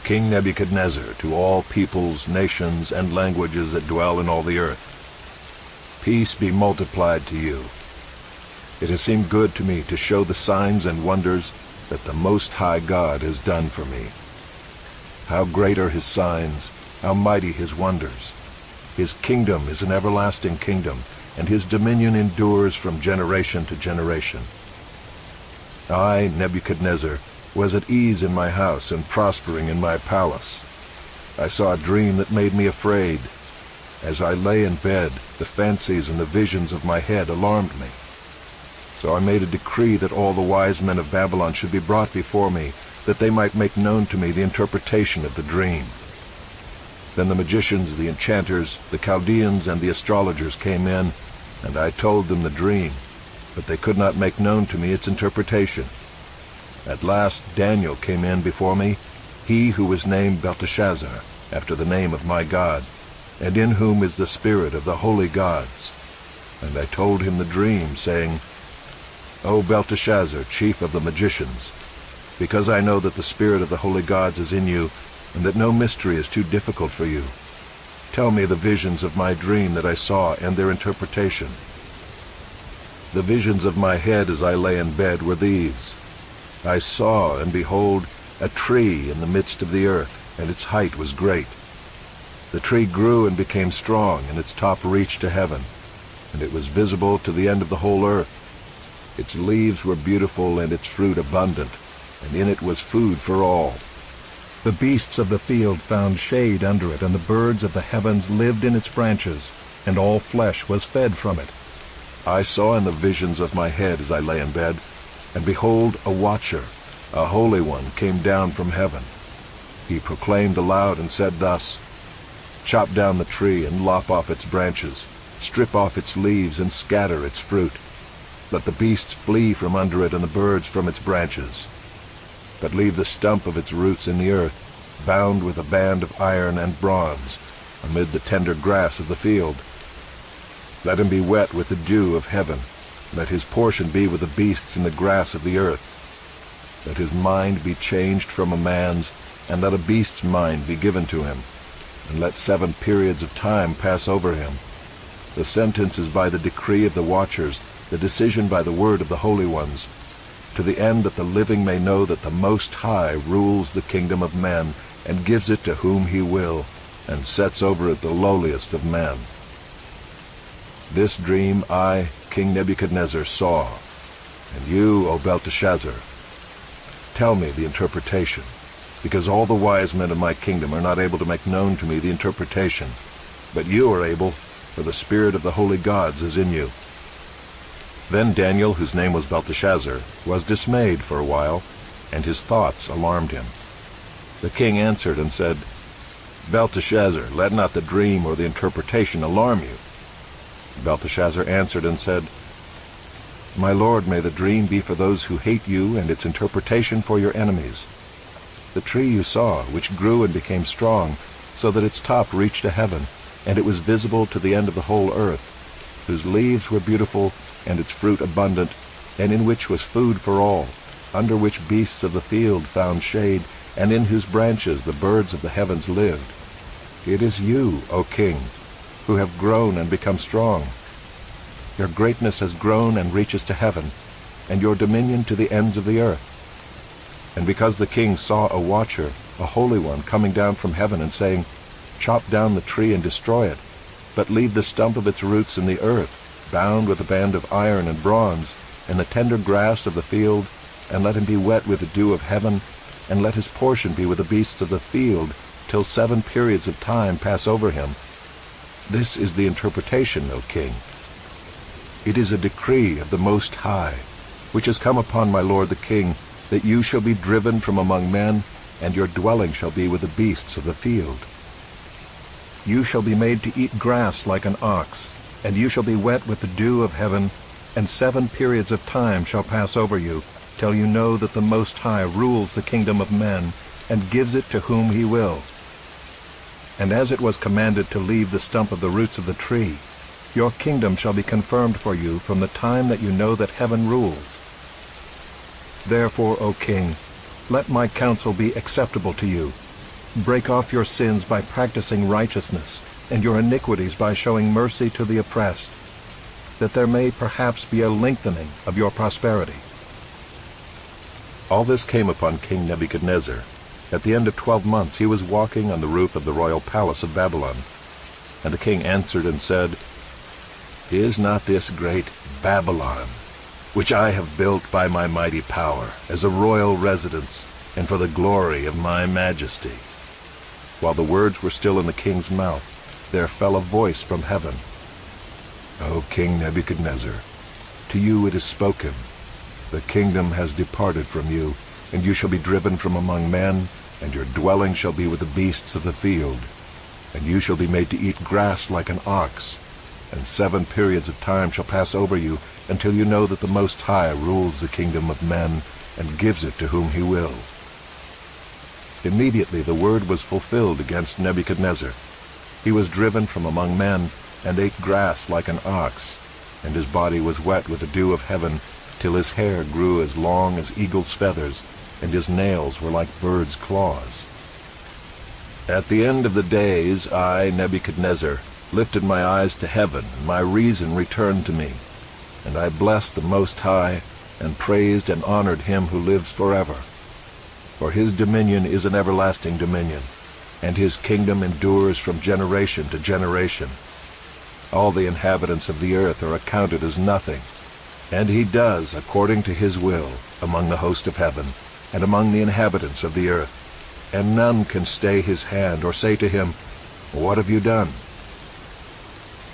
King Nebuchadnezzar, to all peoples, nations, and languages that dwell in all the earth. Peace be multiplied to you. It has seemed good to me to show the signs and wonders that the Most High God has done for me. How great are his signs, how mighty his wonders. His kingdom is an everlasting kingdom, and his dominion endures from generation to generation. I, Nebuchadnezzar, was at ease in my house and prospering in my palace. I saw a dream that made me afraid. As I lay in bed, the fancies and the visions of my head alarmed me. So I made a decree that all the wise men of Babylon should be brought before me, that they might make known to me the interpretation of the dream. Then the magicians, the enchanters, the Chaldeans, and the astrologers came in, and I told them the dream, but they could not make known to me its interpretation. At last Daniel came in before me, he who was named Belteshazzar, after the name of my God, and in whom is the spirit of the holy gods. And I told him the dream, saying, O Belteshazzar, chief of the magicians, because I know that the spirit of the holy gods is in you, and that no mystery is too difficult for you, tell me the visions of my dream that I saw and their interpretation. The visions of my head as I lay in bed were these. I saw, and behold, a tree in the midst of the earth, and its height was great. The tree grew and became strong, and its top reached to heaven, and it was visible to the end of the whole earth. Its leaves were beautiful, and its fruit abundant, and in it was food for all. The beasts of the field found shade under it, and the birds of the heavens lived in its branches, and all flesh was fed from it. I saw in the visions of my head as I lay in bed, and behold, a watcher, a holy one, came down from heaven. He proclaimed aloud and said thus, Chop down the tree and lop off its branches, strip off its leaves and scatter its fruit. Let the beasts flee from under it and the birds from its branches. But leave the stump of its roots in the earth, bound with a band of iron and bronze, amid the tender grass of the field. Let him be wet with the dew of heaven. Let his portion be with the beasts in the grass of the earth. Let his mind be changed from a man's, and let a beast's mind be given to him. And let 7 periods of time pass over him. The sentence is by the decree of the watchers, the decision by the word of the holy ones, to the end that the living may know that the Most High rules the kingdom of men, and gives it to whom he will, and sets over it the lowliest of men. This dream I, King Nebuchadnezzar, saw, and you, O Belteshazzar, tell me the interpretation, because all the wise men of my kingdom are not able to make known to me the interpretation, but you are able, for the spirit of the holy gods is in you. Then Daniel, whose name was Belteshazzar, was dismayed for a while, and his thoughts alarmed him. The king answered and said, Belteshazzar, let not the dream or the interpretation alarm you. Belteshazzar answered and said, My lord, may the dream be for those who hate you, and its interpretation for your enemies. The tree you saw, which grew and became strong, so that its top reached to heaven, and it was visible to the end of the whole earth, whose leaves were beautiful, and its fruit abundant, and in which was food for all, under which beasts of the field found shade, and in whose branches the birds of the heavens lived. It is you, O king, who have grown and become strong. Your greatness has grown and reaches to heaven, and your dominion to the ends of the earth. And because the king saw a watcher, a holy one, coming down from heaven and saying, Chop down the tree and destroy it, but leave the stump of its roots in the earth, bound with a band of iron and bronze, in the tender grass of the field, and let him be wet with the dew of heaven, and let his portion be with the beasts of the field, till 7 periods of time pass over him. This is the interpretation, O king. It is a decree of the Most High, which has come upon my lord the king, that you shall be driven from among men, and your dwelling shall be with the beasts of the field. You shall be made to eat grass like an ox, and you shall be wet with the dew of heaven, and 7 periods of time shall pass over you, till you know that the Most High rules the kingdom of men, and gives it to whom he will. And as it was commanded to leave the stump of the roots of the tree, your kingdom shall be confirmed for you from the time that you know that heaven rules. Therefore, O king, let my counsel be acceptable to you. Break off your sins by practicing righteousness, and your iniquities by showing mercy to the oppressed, that there may perhaps be a lengthening of your prosperity." All this came upon King Nebuchadnezzar. At the end of 12 months he was walking on the roof of the royal palace of Babylon. And the king answered and said, "Is not this great Babylon, which I have built by my mighty power, as a royal residence, and for the glory of my majesty?" While the words were still in the king's mouth, there fell a voice from heaven. "O King Nebuchadnezzar, to you it is spoken. The kingdom has departed from you, and you shall be driven from among men, and your dwelling shall be with the beasts of the field. And you shall be made to eat grass like an ox, and 7 periods of time shall pass over you, until you know that the Most High rules the kingdom of men, and gives it to whom he will." Immediately the word was fulfilled against Nebuchadnezzar. He was driven from among men, and ate grass like an ox, and his body was wet with the dew of heaven, till his hair grew as long as eagle's feathers, and his nails were like birds' claws. At the end of the days, I, Nebuchadnezzar, lifted my eyes to heaven, and my reason returned to me. And I blessed the Most High, and praised and honored him who lives forever. For his dominion is an everlasting dominion, and his kingdom endures from generation to generation. All the inhabitants of the earth are accounted as nothing, and he does according to his will among the host of heaven, and among the inhabitants of the earth. And none can stay his hand, or say to him, "What have you done?"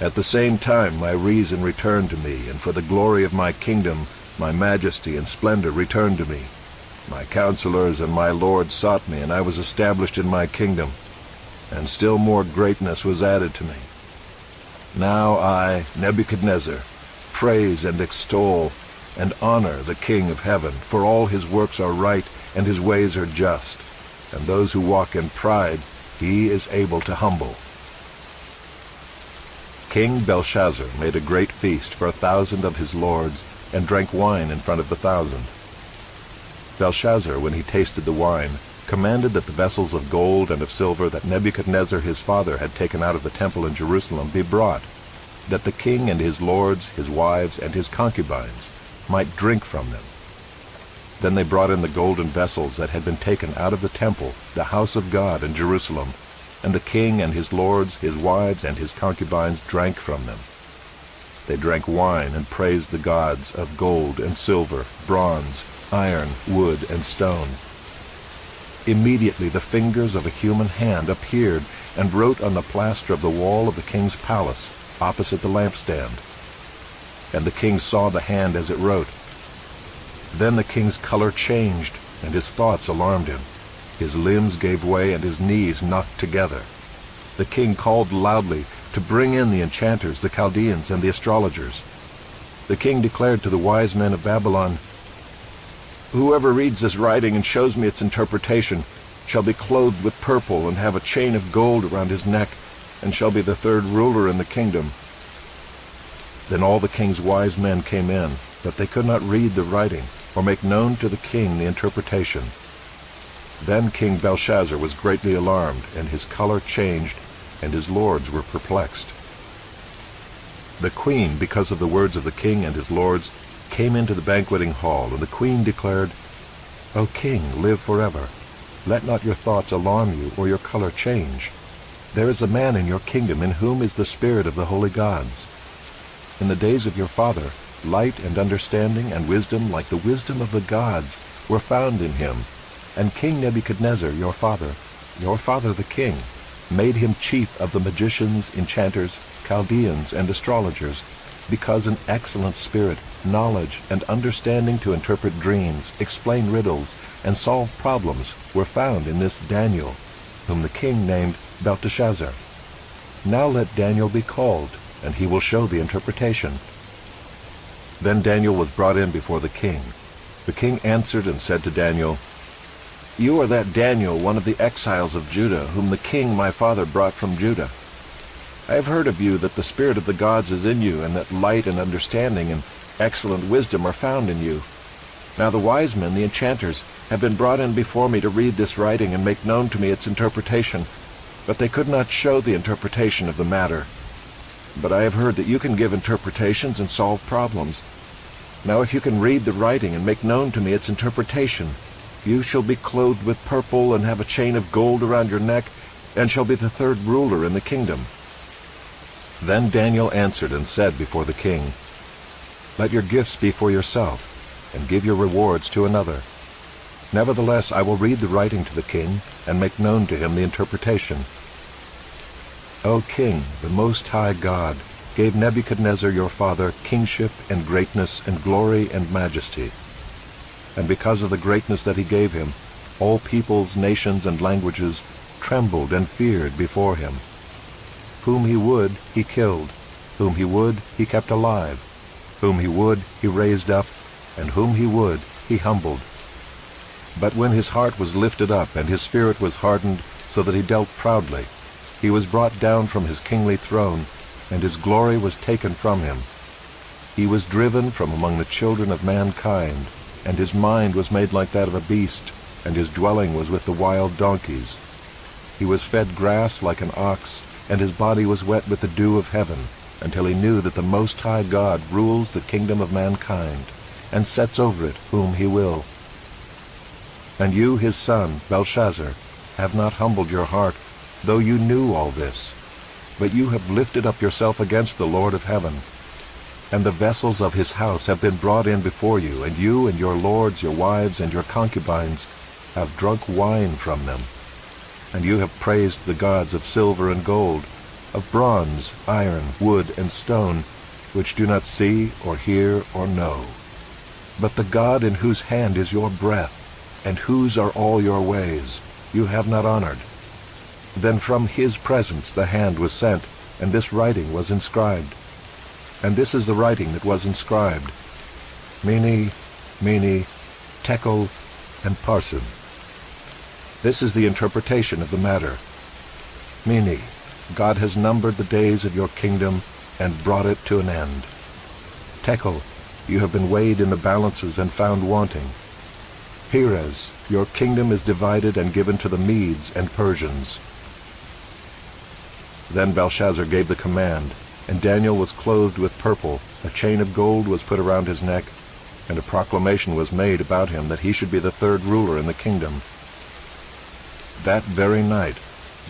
At the same time my reason returned to me, and for the glory of my kingdom my majesty and splendor returned to me. My counselors and my lords sought me, and I was established in my kingdom, and still more greatness was added to me. Now I, Nebuchadnezzar, praise and extol and honor the King of heaven, for all his works are right, and his ways are just, and those who walk in pride he is able to humble. King Belshazzar made a great feast for 1,000 of his lords, and drank wine in front of the 1,000. Belshazzar, when he tasted the wine, commanded that the vessels of gold and of silver that Nebuchadnezzar his father had taken out of the temple in Jerusalem be brought, that the king and his lords, his wives, and his concubines might drink from them. Then they brought in the golden vessels that had been taken out of the temple, the house of God in Jerusalem, and the king and his lords, his wives, and his concubines drank from them. They drank wine and praised the gods of gold and silver, bronze, iron, wood, and stone. Immediately the fingers of a human hand appeared and wrote on the plaster of the wall of the king's palace, opposite the lampstand. And the king saw the hand as it wrote. Then the king's color changed, and his thoughts alarmed him. His limbs gave way, and his knees knocked together. The king called loudly to bring in the enchanters, the Chaldeans, and the astrologers. The king declared to the wise men of Babylon, "Whoever reads this writing and shows me its interpretation shall be clothed with purple and have a chain of gold around his neck, and shall be the 3rd ruler in the kingdom." Then all the king's wise men came in, but they could not read the writing, or make known to the king the interpretation. Then King Belshazzar was greatly alarmed, and his color changed, and his lords were perplexed. The queen, because of the words of the king and his lords, came into the banqueting hall, and the queen declared, "O king, live forever. Let not your thoughts alarm you, or your color change. There is a man in your kingdom in whom is the spirit of the holy gods. In the days of your father, light and understanding and wisdom like the wisdom of the gods were found in him, and King Nebuchadnezzar, your father the king, made him chief of the magicians, enchanters, Chaldeans, and astrologers, because an excellent spirit, knowledge, and understanding to interpret dreams, explain riddles, and solve problems were found in this Daniel, whom the king named Belteshazzar. Now let Daniel be called, and he will show the interpretation." Then Daniel was brought in before the king. The king answered and said to Daniel, "You are that Daniel, one of the exiles of Judah, whom the king my father brought from Judah. I have heard of you that the spirit of the gods is in you, and that light and understanding and excellent wisdom are found in you. Now the wise men, the enchanters, have been brought in before me to read this writing and make known to me its interpretation, but they could not show the interpretation of the matter. But I have heard that you can give interpretations and solve problems. Now if you can read the writing and make known to me its interpretation, you shall be clothed with purple and have a chain of gold around your neck, and shall be the third ruler in the kingdom." Then Daniel answered and said before the king, "Let your gifts be for yourself, and give your rewards to another. Nevertheless I will read the writing to the king, and make known to him the interpretation. O king, the Most High God gave Nebuchadnezzar your father kingship and greatness and glory and majesty. And because of the greatness that he gave him, all peoples, nations, and languages trembled and feared before him. Whom he would, he killed. Whom he would, he kept alive. Whom he would, he raised up. And whom he would, he humbled. But when his heart was lifted up, and his spirit was hardened, so that he dealt proudly, he was brought down from his kingly throne, and his glory was taken from him. He was driven from among the children of mankind, and his mind was made like that of a beast, and his dwelling was with the wild donkeys. He was fed grass like an ox, and his body was wet with the dew of heaven, until he knew that the Most High God rules the kingdom of mankind, and sets over it whom he will. And you, his son, Belshazzar, have not humbled your heart, though you knew all this, but you have lifted up yourself against the Lord of heaven. And the vessels of his house have been brought in before you, and you and your lords, your wives, and your concubines have drunk wine from them. And you have praised the gods of silver and gold, of bronze, iron, wood, and stone, which do not see or hear or know. But the God in whose hand is your breath, and whose are all your ways, you have not honored. Then from his presence the hand was sent, and this writing was inscribed. And this is the writing that was inscribed: Mene, Mene, Tekel, and Parsin. This is the interpretation of the matter. Mene, God has numbered the days of your kingdom and brought it to an end. Tekel, you have been weighed in the balances and found wanting. Peres, your kingdom is divided and given to the Medes and Persians. Then Belshazzar gave the command, and Daniel was clothed with purple, a chain of gold was put around his neck, and a proclamation was made about him that he should be the third ruler in the kingdom. That very night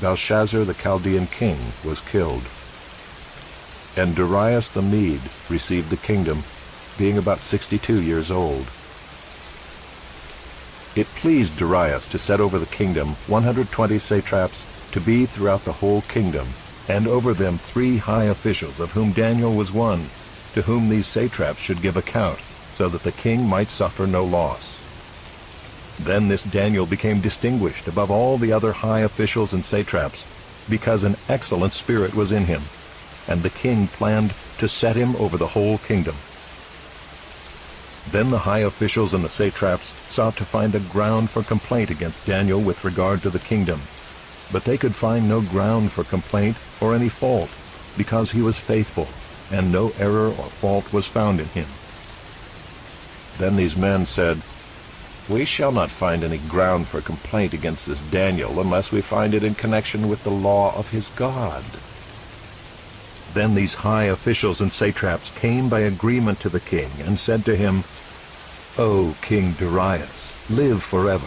Belshazzar the Chaldean king was killed. And Darius the Mede received the kingdom, being about 62 years old. It pleased Darius to set over the kingdom 120 satraps to be throughout the whole kingdom, and over them 3 high officials, of whom Daniel was one, to whom these satraps should give account, so that the king might suffer no loss. Then this Daniel became distinguished above all the other high officials and satraps, because an excellent spirit was in him, and the king planned to set him over the whole kingdom. Then the high officials and the satraps sought to find a ground for complaint against Daniel with regard to the kingdom, but they could find no ground for complaint or any fault, because he was faithful, and no error or fault was found in him. Then these men said, "We shall not find any ground for complaint against this Daniel unless we find it in connection with the law of his God." Then these high officials and satraps came by agreement to the king and said to him, "O King Darius, live forever.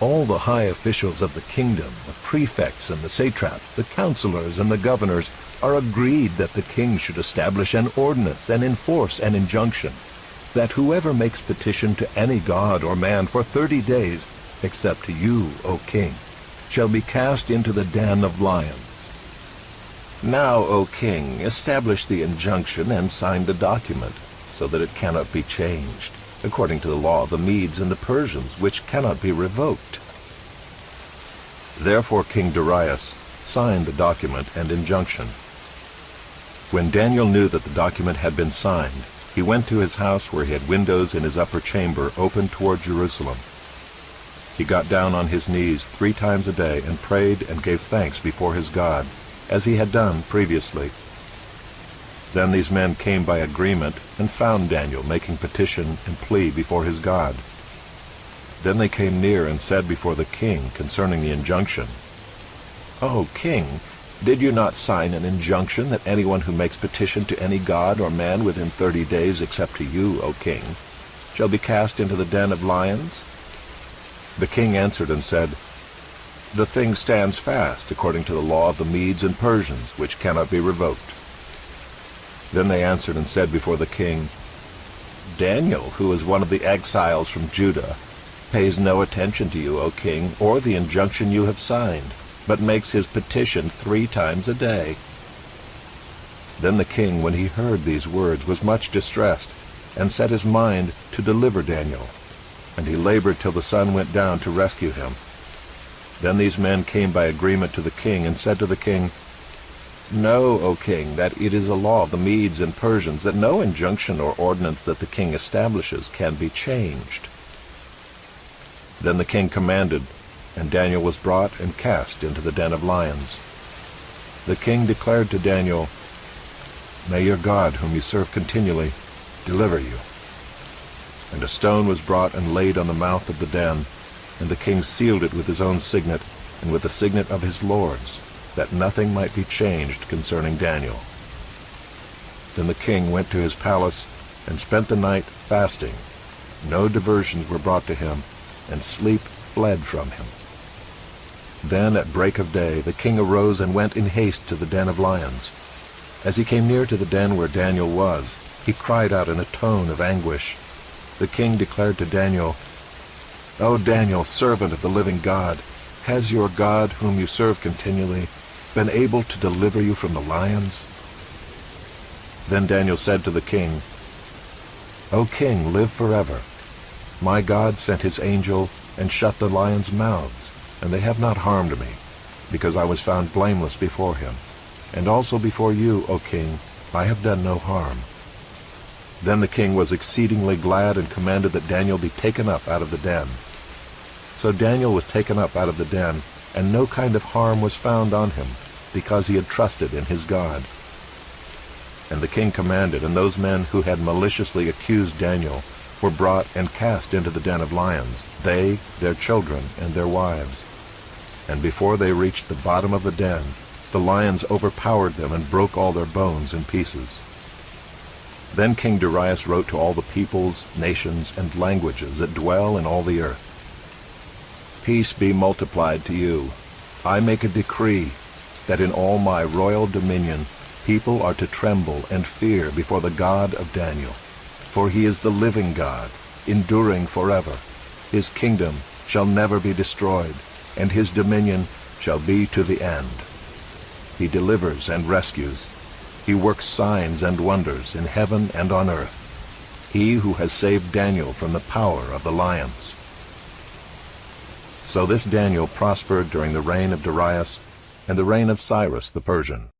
All the high officials of the kingdom, the prefects and the satraps, the counselors and the governors, are agreed that the king should establish an ordinance and enforce an injunction, that whoever makes petition to any god or man for 30 days, except to you, O king, shall be cast into the den of lions. Now, O king, establish the injunction and sign the document, so that it cannot be changed, according to the law of the Medes and the Persians, which cannot be revoked." Therefore King Darius signed the document and injunction. When Daniel knew that the document had been signed, he went to his house, where he had windows in his upper chamber open toward Jerusalem. He got down on his knees 3 times a day and prayed and gave thanks before his God, as he had done previously. Then these men came by agreement and found Daniel making petition and plea before his God. Then they came near and said before the king concerning the injunction, "O king, did you not sign an injunction that anyone who makes petition to any god or man within 30 days except to you, O king, shall be cast into the den of lions?" The king answered and said, "The thing stands fast according to the law of the Medes and Persians, which cannot be revoked." Then they answered and said before the king, "Daniel, who is one of the exiles from Judah, pays no attention to you, O king, or the injunction you have signed, but makes his petition 3 times a day." Then the king, when he heard these words, was much distressed, and set his mind to deliver Daniel. And he labored till the sun went down to rescue him. Then these men came by agreement to the king, and said to the king, "Know, O king, that it is a law of the Medes and Persians that no injunction or ordinance that the king establishes can be changed." Then the king commanded, and Daniel was brought and cast into the den of lions. The king declared to Daniel, "May your God, whom you serve continually, deliver you." And a stone was brought and laid on the mouth of the den, and the king sealed it with his own signet, and with the signet of his lords, that nothing might be changed concerning Daniel. Then the king went to his palace, and spent the night fasting. No diversions were brought to him, and sleep fled from him. Then at break of day the king arose and went in haste to the den of lions. As he came near to the den where Daniel was, he cried out in a tone of anguish. The king declared to Daniel, "O Daniel, servant of the living God, has your God, whom you serve continually, been able to deliver you from the lions?" Then Daniel said to the king, "O king, live forever. My God sent his angel and shut the lions' mouths, and they have not harmed me, because I was found blameless before him. And also before you, O king, I have done no harm." Then the king was exceedingly glad, and commanded that Daniel be taken up out of the den. So Daniel was taken up out of the den, and no kind of harm was found on him, because he had trusted in his God. And the king commanded, and those men who had maliciously accused Daniel were brought and cast into the den of lions, they, their children, and their wives. And before they reached the bottom of the den, the lions overpowered them and broke all their bones in pieces. Then King Darius wrote to all the peoples, nations, and languages that dwell in all the earth, "Peace be multiplied to you. I make a decree that in all my royal dominion people are to tremble and fear before the God of Daniel. For he is the living God, enduring forever. His kingdom shall never be destroyed, and his dominion shall be to the end. He delivers and rescues. He works signs and wonders in heaven and on earth. He who has saved Daniel from the power of the lions." So this Daniel prospered during the reign of Darius and the reign of Cyrus the Persian.